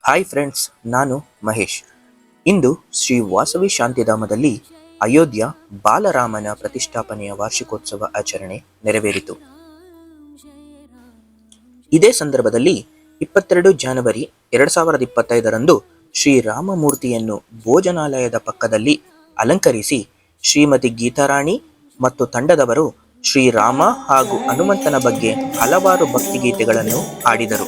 Hi friends, ನಾನು ಮಹೇಶ್. ಇಂದು ಶ್ರೀ ವಾಸವಿ ಶಾಂತಿಧಾಮದಲ್ಲಿ ಅಯೋಧ್ಯ ಬಾಲರಾಮನ ಪ್ರತಿಷ್ಠಾಪನೆಯ ವಾರ್ಷಿಕೋತ್ಸವ ಆಚರಣೆ ನೆರವೇರಿತು. ಇದೇ ಸಂದರ್ಭದಲ್ಲಿ 22 ಜನವರಿ 2025ರಂದು ಶ್ರೀರಾಮಮೂರ್ತಿಯನ್ನು ಭೋಜನಾಲಯದ ಪಕ್ಕದಲ್ಲಿ ಅಲಂಕರಿಸಿ ಶ್ರೀಮತಿ ಗೀತಾರಾಣಿ ಮತ್ತು ತಂಡದವರು ಶ್ರೀರಾಮ ಹಾಗೂ ಹನುಮಂತನ ಬಗ್ಗೆ ಹಲವಾರು ಭಕ್ತಿಗೀತೆಗಳನ್ನು ಹಾಡಿದರು.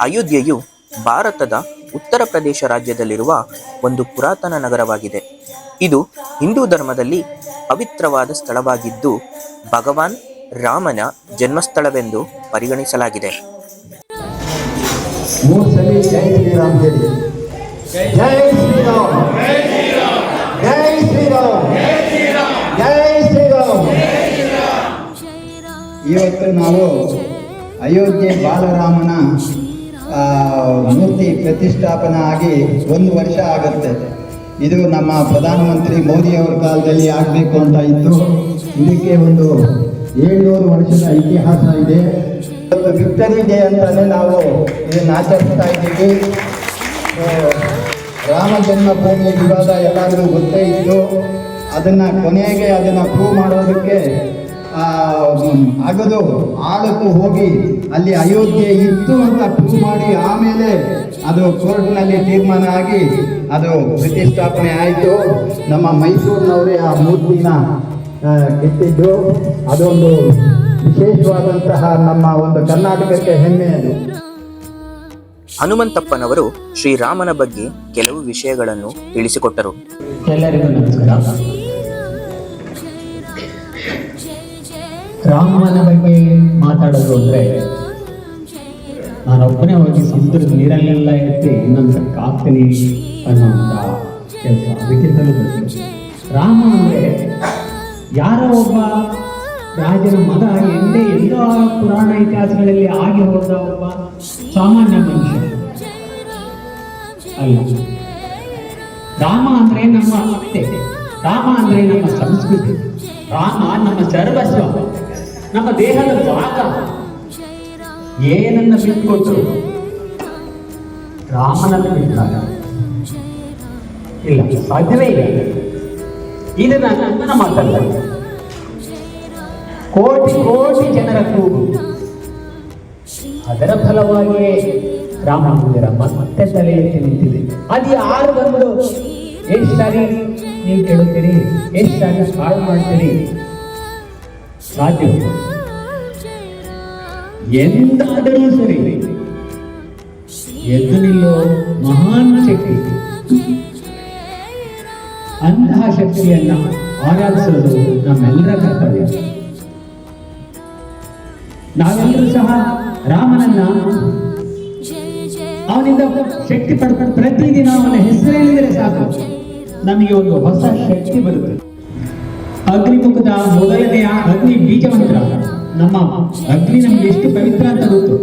ಅಯೋಧ್ಯೆಯು ಭಾರತದ ಉತ್ತರ ಪ್ರದೇಶ ರಾಜ್ಯದಲ್ಲಿರುವ ಒಂದು ಪುರಾತನ ನಗರವಾಗಿದೆ. ಇದು ಹಿಂದೂ ಧರ್ಮದಲ್ಲಿ ಪವಿತ್ರವಾದ ಸ್ಥಳವಾಗಿದ್ದು ಭಗವಾನ್ ರಾಮನ ಜನ್ಮಸ್ಥಳವೆಂದು ಪರಿಗಣಿಸಲಾಗಿದೆ. ಇವತ್ತು ನಾವು ಅಯೋಧ್ಯೆ ಬಾಲರಾಮನ ಮೂರ್ತಿ ಪ್ರತಿಷ್ಠಾಪನೆ ಆಗಿ 1 ವರ್ಷ ಆಗುತ್ತೆ. ಇದು ನಮ್ಮ ಪ್ರಧಾನಮಂತ್ರಿ ಮೋದಿಯವರ ಕಾಲದಲ್ಲಿ ಆಗಬೇಕು ಅಂತ ಇತ್ತು. ಇದಕ್ಕೆ ಒಂದು 700 ವರ್ಷದ ಇತಿಹಾಸ ಇದೆ. ಇವತ್ತು ವಿಕ್ಟರಿ ಡೇ ಅಂತಲೇ ನಾವು ಇದನ್ನು ಆಚರಿಸ್ತಾ ಇದ್ದೀವಿ. ರಾಮ ಜನ್ಮಭೂಮಿ ವಿವಾದ ಎಲ್ಲರಿಗೂ ಗೊತ್ತೇ ಇತ್ತು. ಕೊನೆಗೆ ಅದನ್ನು ಪ್ರೂವ್ ಮಾಡೋದಕ್ಕೆ ಅಗದು ಆಳಕ್ಕೂ ಹೋಗಿ ಅಲ್ಲಿ ಅಯೋಧ್ಯೆ ಇತ್ತು ಅಂತ ಪ್ರೂವ್ ಮಾಡಿ ಆಮೇಲೆ ಅದು ಕೋರ್ಟ್ನಲ್ಲಿ ತೀರ್ಮಾನ ಆಗಿ ಅದು ಪ್ರತಿಷ್ಠಾಪನೆ ಆಯಿತು. ನಮ್ಮ ಮೈಸೂರಿನವರೇ ಆ ಮೂರ್ತಿನ ಕೆತ್ತಿದ್ದು. ಅದೊಂದು ವಿಶೇಷವಾದಂತಹ ನಮ್ಮ ಒಂದು ಕರ್ನಾಟಕಕ್ಕೆ ಹೆಮ್ಮೆ ಅದು. ಹನುಮಂತಪ್ಪನವರು ಶ್ರೀರಾಮನ ಬಗ್ಗೆ ಕೆಲವು ವಿಷಯಗಳನ್ನು ತಿಳಿಸಿಕೊಟ್ಟರು. ಎಲ್ಲರಿಗೂ ನಮಸ್ಕಾರ. ರಾಮನ ಬಗ್ಗೆ ಮಾತಾಡೋದು ಅಂದರೆ ನಾನೊಬ್ಬನೇ ಹೋಗಿ ಸಮುದ್ರದ ನೀರಲ್ಲೆಲ್ಲ ಎತ್ತಿ ಇನ್ನೊಂದು ಹಾಕ್ತೀನಿ ಅನ್ನೋಂಥ ಕೆಲಸ ಅದಕ್ಕಿಂತಲೂ ಗೊತ್ತು. ರಾಮ ಅಂದರೆ ಯಾರೋ ಒಬ್ಬ ರಾಜನ ಮಗ ಎಲ್ಲೋ ಪುರಾಣ ಇತಿಹಾಸಗಳಲ್ಲಿ ಆಗಿ ಹೋದ ಒಬ್ಬ ಸಾಮಾನ್ಯ ಮನುಷ್ಯ ಅಲ್ಲ. ರಾಮ ಅಂದರೆ ನಮ್ಮ ಅತ್ತೆ, ರಾಮ ಅಂದರೆ ನಮ್ಮ ಸಂಸ್ಕೃತಿ, ರಾಮ ನಮ್ಮ ಸರ್ವಸ್ವ, ನಮ್ಮ ದೇಹದ ಭಾಗ. ಏನನ್ನ ಬಿಟ್ಕೊಟ್ರು ರಾಮನನ್ನು ಬಿಟ್ಟಾಗ ಇಲ್ಲ, ಸಾಧ್ಯವೇ ಇಲ್ಲ. ಇದು ನನ್ನ ಮಾತಲ್ಲ, ಕೋಟಿ ಕೋಟಿ ಜನರ ಕೂಗು. ಅದರ ಫಲವಾಗಿಯೇ ರಾಮ ಮಂದಿರ ಮತ್ತೆ ತಲೆ ಎತ್ತಿ ನಿಂತಿದೆ. ಅದು ಯಾರು ಬಂದು ಎಷ್ಟು ಸಾರಿ ನೀವು ಕೇಳುತ್ತೀರಿ, ಎಷ್ಟು ಸಾರಿ ಹಾಳು ಮಾಡ್ತೀರಿ? ಸಾಧ್ಯ ಎಂದಾದರೂ ಸರಿ ಎದ್ದು ನಿಲ್ಲೋ ಮಹಾನ್ ಶಕ್ತಿ. ಅಂತಹ ಶಕ್ತಿಯನ್ನ ಆರಾಧಿಸೋದು ನಮ್ಮೆಲ್ಲರ ಕರ್ತವ್ಯ. ನಾವೆಲ್ಲರೂ ಸಹ ರಾಮನನ್ನ ಅವನಿಂದ ಶಕ್ತಿ ಪಡ್ಕೊಂಡು ಪ್ರತಿದಿನ ಅವನ ಹೆಸರು ಹೇಳಿದರೆ ಸಾಕು, ನಮಗೆ ಒಂದು ಹೊಸ ಶಕ್ತಿ ಬರುತ್ತೆ. ಅಗ್ನಿಮುಖದ ಮೊದಲನೆಯ ಅಗ್ನಿ ಬೀಜಮಂತ್ರ. ನಮ್ಮ ಅಗ್ನಿ ನಮ್ಗೆ ಎಷ್ಟು ಪವಿತ್ರ ಅಂತ ಗೊತ್ತು.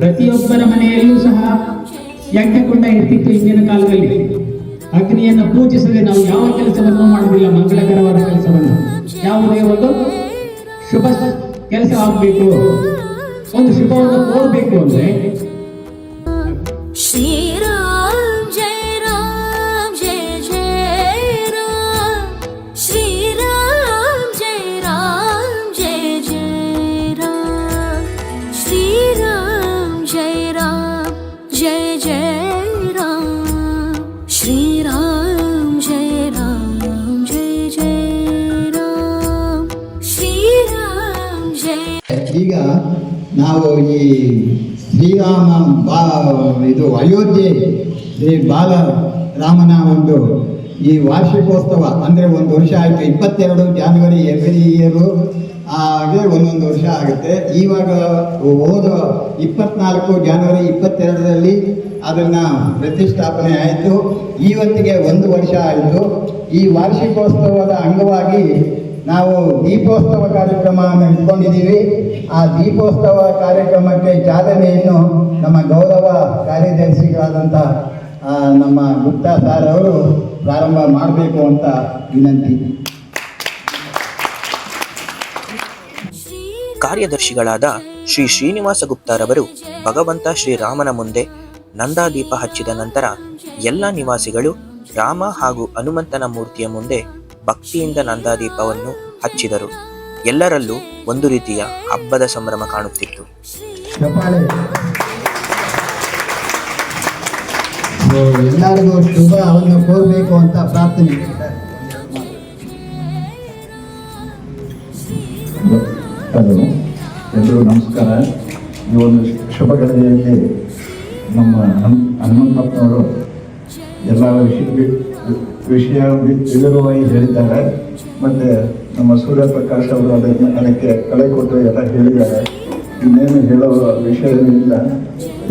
ಪ್ರತಿಯೊಬ್ಬರ ಮನೆಯಲ್ಲೂ ಸಹ ಯಜ್ಞಕುಂಡ ಇರ್ತಿತ್ತು ಹಿಂದಿನ ಕಾಲದಲ್ಲಿ. ಅಗ್ನಿಯನ್ನು ಪೂಜಿಸದೆ ನಾವು ಯಾವ ಕೆಲಸವನ್ನು ಮಾಡುವುದಿಲ್ಲ. ಮಂಗಳಕರವಾದ ಕೆಲಸವನ್ನು, ಯಾವುದೇ ಒಂದು ಶುಭ ಕೆಲಸ ಆಗಬೇಕು, ಒಂದು ಶುಭವನ್ನು ಕೋರಬೇಕು ಅಂದ್ರೆ ಈಗ ನಾವು ಈ ಶ್ರೀರಾಮ ಇದು ಅಯೋಧ್ಯೆ ಶ್ರೀ ರಾಮನ ಒಂದು ಈ ವಾರ್ಷಿಕೋತ್ಸವ ಅಂದರೆ ಒಂದು ವರ್ಷ ಆಯಿತು. 22 ಜಾನ್ವರಿ ಎವ್ರಿ ಇಯರು ಹಾಗೆ ಒಂದೊಂದು ವರ್ಷ ಆಗುತ್ತೆ. ಇವಾಗ ಹೋದ 24 ಜಾನ್ವರಿ 22ರಲ್ಲಿ ಅದನ್ನು ಪ್ರತಿಷ್ಠಾಪನೆ ಆಯಿತು. ಇವತ್ತಿಗೆ 1 ವರ್ಷ ಆಯಿತು. ಈ ವಾರ್ಷಿಕೋತ್ಸವದ ಅಂಗವಾಗಿ ನಾವು ದೀಪೋತ್ಸವ ಕಾರ್ಯಕ್ರಮವನ್ನು ಇಟ್ಕೊಂಡಿದ್ದೀವಿ. ಆ ದೀಪೋತ್ಸವ ಕಾರ್ಯಕ್ರಮಕ್ಕೆ ಚಾಲನೆಯನ್ನು ನಮ್ಮ ಗೌರವ ಕಾರ್ಯದರ್ಶಿಗಳಾದಂಥ ನಮ್ಮ ಗುಪ್ತಾ ಸಾರ್ ಅವರು ಪ್ರಾರಂಭ ಮಾಡಬೇಕು ಅಂತ ವಿನಂತಿ. ಕಾರ್ಯದರ್ಶಿಗಳಾದ ಶ್ರೀ ಶ್ರೀನಿವಾಸ ಗುಪ್ತಾರವರು ಭಗವಂತ ಶ್ರೀರಾಮನ ಮುಂದೆ ನಂದಾದೀಪ ಹಚ್ಚಿದ ನಂತರ ಎಲ್ಲ ನಿವಾಸಿಗಳು ರಾಮ ಹಾಗೂ ಹನುಮಂತನ ಮೂರ್ತಿಯ ಮುಂದೆ ಭಕ್ತಿಯಿಂದ ನಂದಾದೀಪವನ್ನು ಹಚ್ಚಿದರು. ಎಲ್ಲರಲ್ಲೂ ಒಂದು ರೀತಿಯ ಹಬ್ಬದ ಸಂಭ್ರಮ ಕಾಣುತ್ತಿತ್ತು. ಎಲ್ಲರಿಗೂ ಶುಭವನ್ನು ಕೋರಬೇಕು ಅಂತ ಪ್ರಾರ್ಥನೆ. ಹಲೋ, ಎಲ್ಲರೂ ನಮಸ್ಕಾರ. ಈ ಒಂದು ಶುಭ ಗಳಿಗೆಯಲ್ಲಿ ನಮ್ಮ ಹನುಮಂತಪ್ಪನವರು ಎಲ್ಲ ವಿಷಯ ವಿವರವಾಗಿ ಹೇಳಿದ್ದಾರೆ. ಮತ್ತು ನಮ್ಮ ಸೂರ್ಯಪ್ರಕಾಶ್ ಅವರು ಅದಕ್ಕೆ ಕಳೆ ಕೊಟ್ಟು ಎಲ್ಲ ಹೇಳಿದ್ದಾರೆ. ಇನ್ನೇನು ಹೇಳೋ ವಿಷಯವಿಲ್ಲ.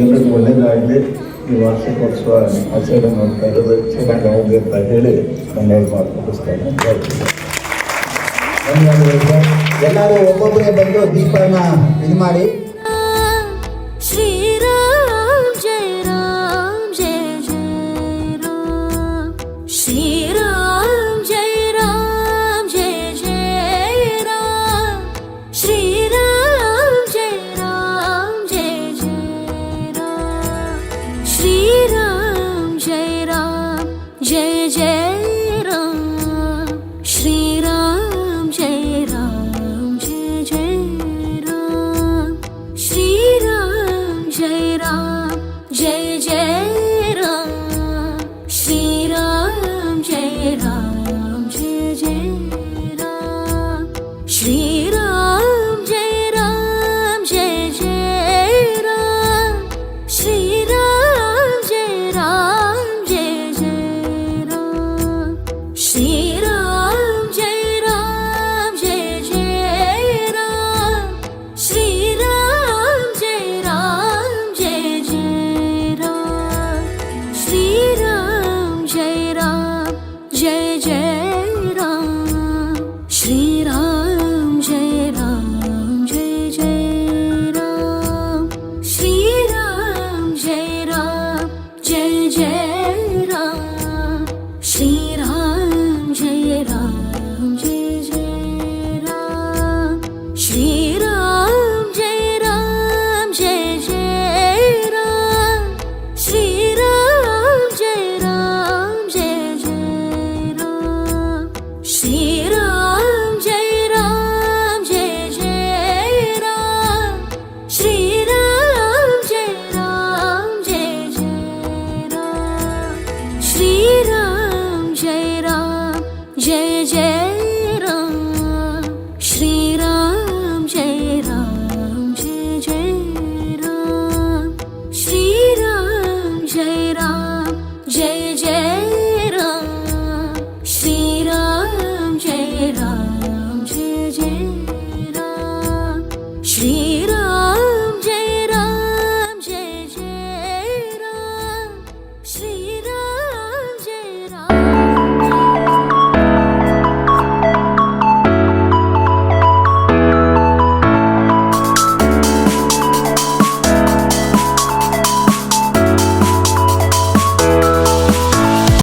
ಎಲ್ಲರಿಗೂ ಒಳ್ಳೆಯದಾಗಲಿ. ಈ ವಾರ್ಷಿಕೋತ್ಸವ ಆಚರಣೆ ಮಾಡ್ತಾ ಇರೋದು ಚೆನ್ನಾಗಾಗಲಿ ಅಂತ ಹೇಳಿ ನನ್ನ ಮಾತು ಮುಗಿಸ್ತೇನೆ. ಧನ್ಯವಾದಗಳು. ಎಲ್ಲರೂ ಒಬ್ಬೊಬ್ಬರೇ ಬಂದು ದೀಪನ ಇದು ಮಾಡಿ